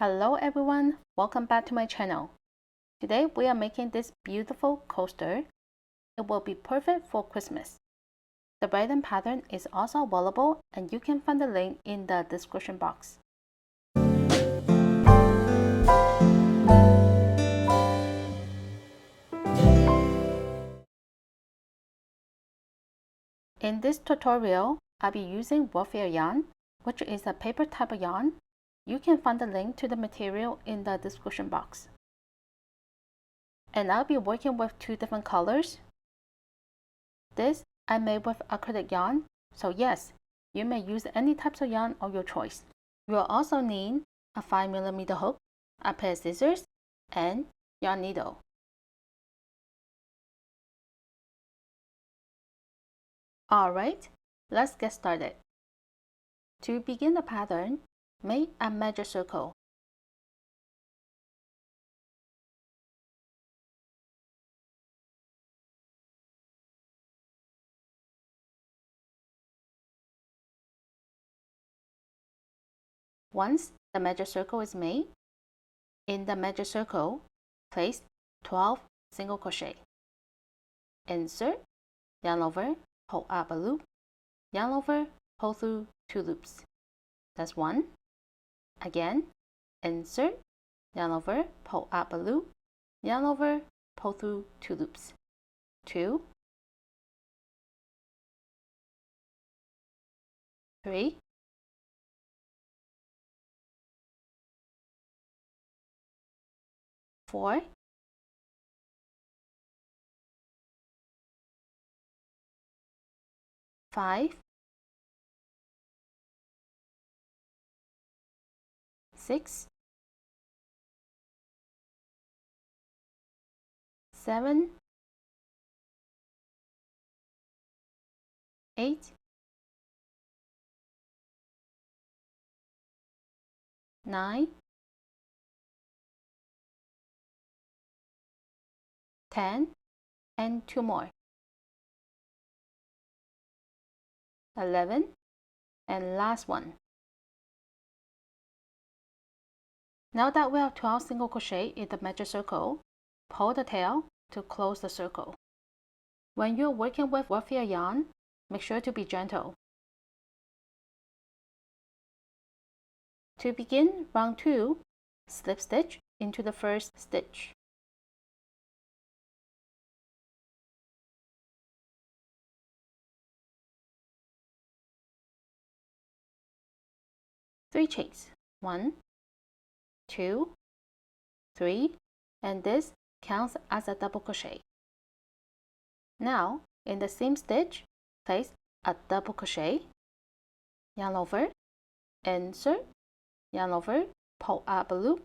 Hello everyone, welcome back to my channel. Today we are making this beautiful coaster. It will be perfect for Christmas. The braiding pattern is also available and you can find the link in the description box. In this tutorial, I'll be using warfare yarn, which is a paper type of yarn. You can find the link to the material in the description box. And I'll be working with two different colors. This I made with acrylic yarn, so yes, you may use any types of yarn of your choice. You will also need a 5mm hook, a pair of scissors, and yarn needle. Alright, let's get started. To begin the pattern, make a measure circle. Once the measure circle is made, in the measure circle, place 12 single crochet. Insert, yarn over, pull up a loop, yarn over, pull through 2 loops. That's 1. Again, insert, yarn over, pull up a loop, yarn over, pull through 2 loops. 2, 3, 4, 5, 6, 7, 8, 9, 10, and 2 more. 11, and last one. Now that we have 12 single crochet in the measure circle, pull the tail to close the circle. When you're working with warfare yarn, make sure to be gentle. To begin round 2, slip stitch into the first stitch. Three chains. 1, 2, 3, and this counts as a double crochet. Now, in the same stitch, place a double crochet, yarn over, insert, yarn over, pull up a loop,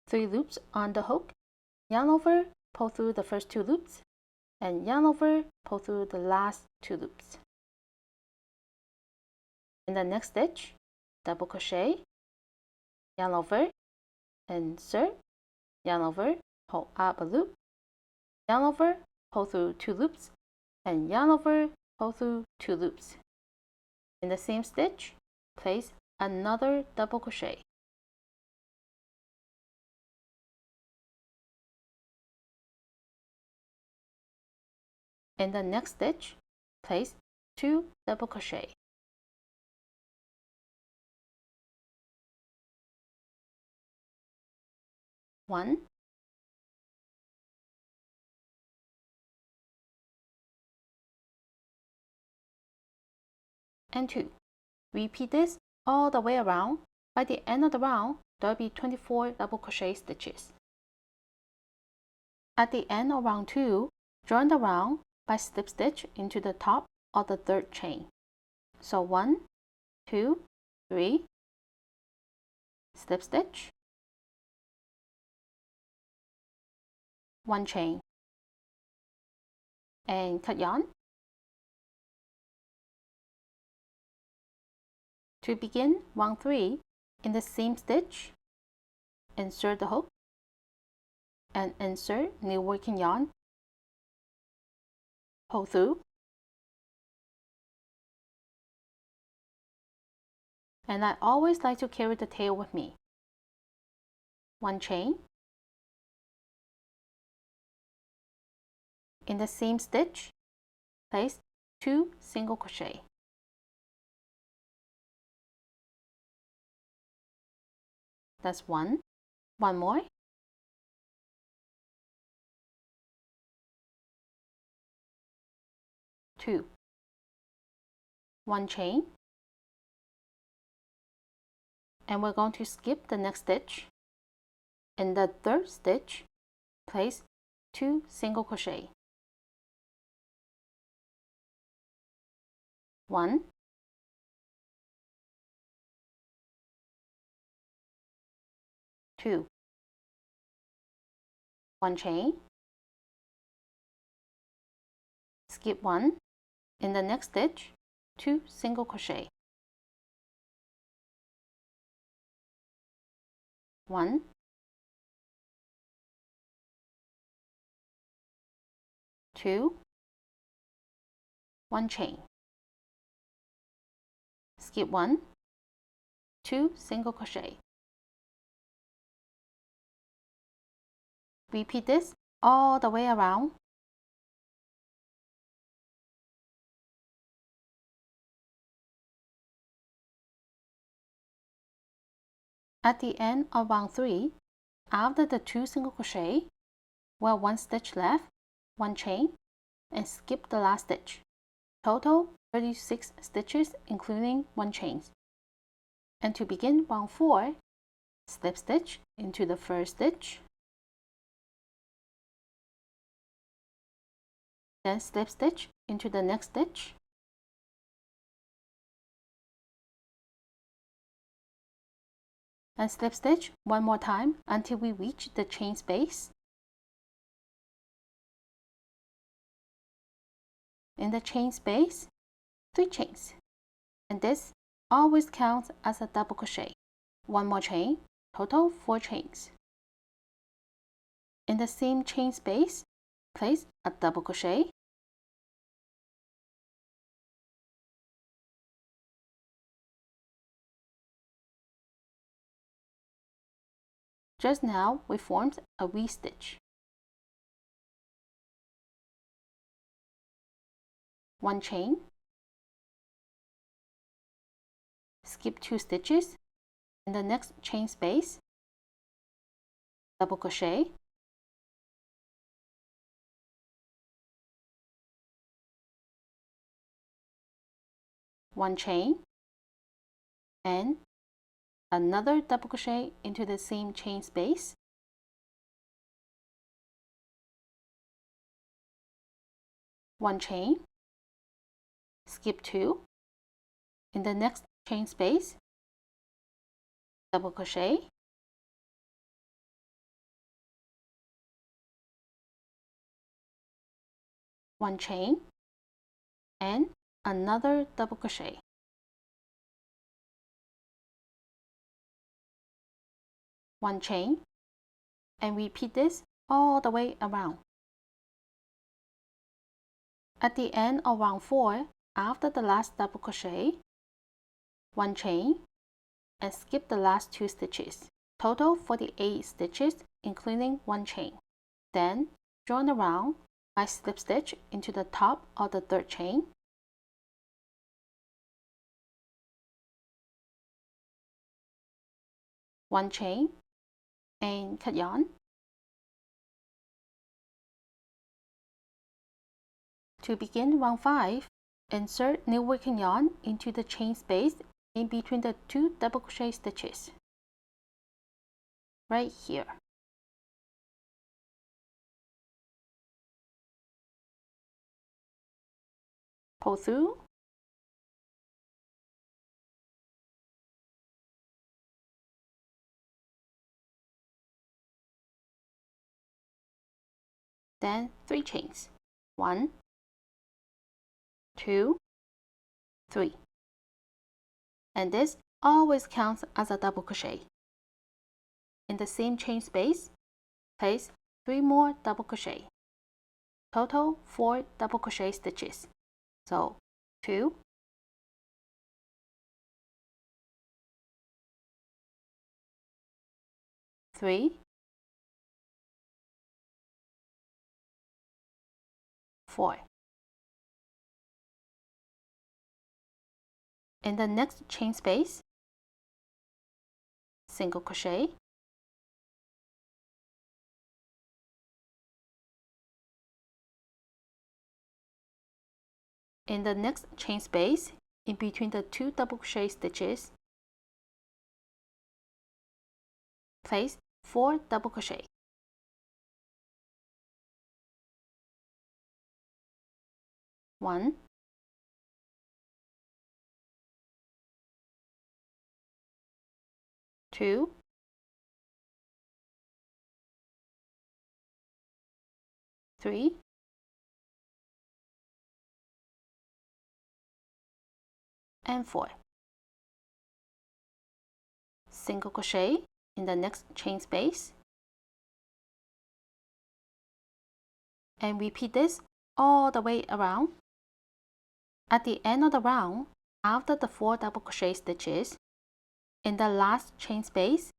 3 loops on the hook, yarn over, pull through the first 2 loops, and yarn over, pull through the last 2 loops. In the next stitch, double crochet, yarn over, insert, yarn over, pull up a loop, yarn over, pull through 2 loops, and yarn over, pull through 2 loops. In the same stitch, place another double crochet. In the next stitch, place 2 double crochet. One, and 2. Repeat this all the way around. By the end of the round, there will be 24 double crochet stitches. At the end of round 2, join the round by slip stitch into the top of the 3rd chain. So 1, 2, 3, slip stitch, 1 chain, and cut yarn. To begin round 3, in the same stitch, insert the hook and insert new working yarn, pull through, and I always like to carry the tail with me. 1 chain. In the same stitch, place 2 single crochet. That's 1. 1 more. 2. 1 chain. And we're going to skip the next stitch. In the third stitch, place 2 single crochet. 1, 2, 1 chain, skip 1. In the next stitch, 2 single crochet. 1, 2, 1 chain, skip 1, 2 single crochet. Repeat this all the way around. At the end of round 3, after the 2 single crochet, wear 1 stitch left, 1 chain, and skip the last stitch. Total 36 stitches including 1 chain. And to begin round 4, slip stitch into the first stitch, then slip stitch into the next stitch, and slip stitch one more time until we reach the chain space. In the chain space, 3 chains, and this always counts as a double crochet. 1 more chain, total 4 chains. In the same chain space, place a double crochet, just now we formed a V-stitch. 1 chain, skip 2 stitches. In the next chain space, double crochet, one chain, and another double crochet into the same chain space, one chain, skip 2. In the next chain space, double crochet, one chain, and another double crochet. One chain, and repeat this all the way around. At the end of round 4, after the last double crochet, one chain, and skip the last 2 stitches. Total 48 stitches including one chain. Then join around by slip stitch into the top of the 3rd chain, one chain, and cut yarn. To begin round 5, insert new working yarn into the chain space in between the 2 double crochet stitches, right here. Pull through, then 3 chains, 1, 2, 3, and this always counts as a double crochet. In the same chain space, place 3 more double crochet. Total 4 double crochet stitches. So 2, 3, 4. In the next chain space, single crochet, in the next chain space, in between the 2 double crochet stitches, place 4 double crochet. 1, 2, 3, 4. Single crochet in the next chain space, and repeat this all the way around. At the end of the round, after the 4 double crochet stitches, in the last chain space,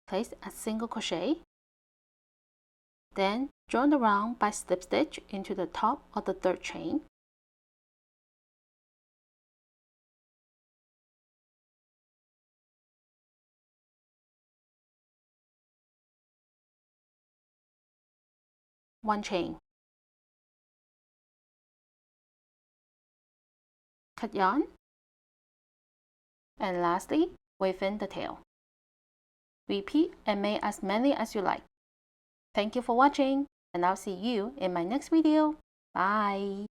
place a single crochet, then join the round by slip stitch into the top of the 3rd chain. One chain. Cut yarn. And lastly, within the tail. Repeat and make as many as you like. Thank you for watching, and I'll see you in my next video. Bye!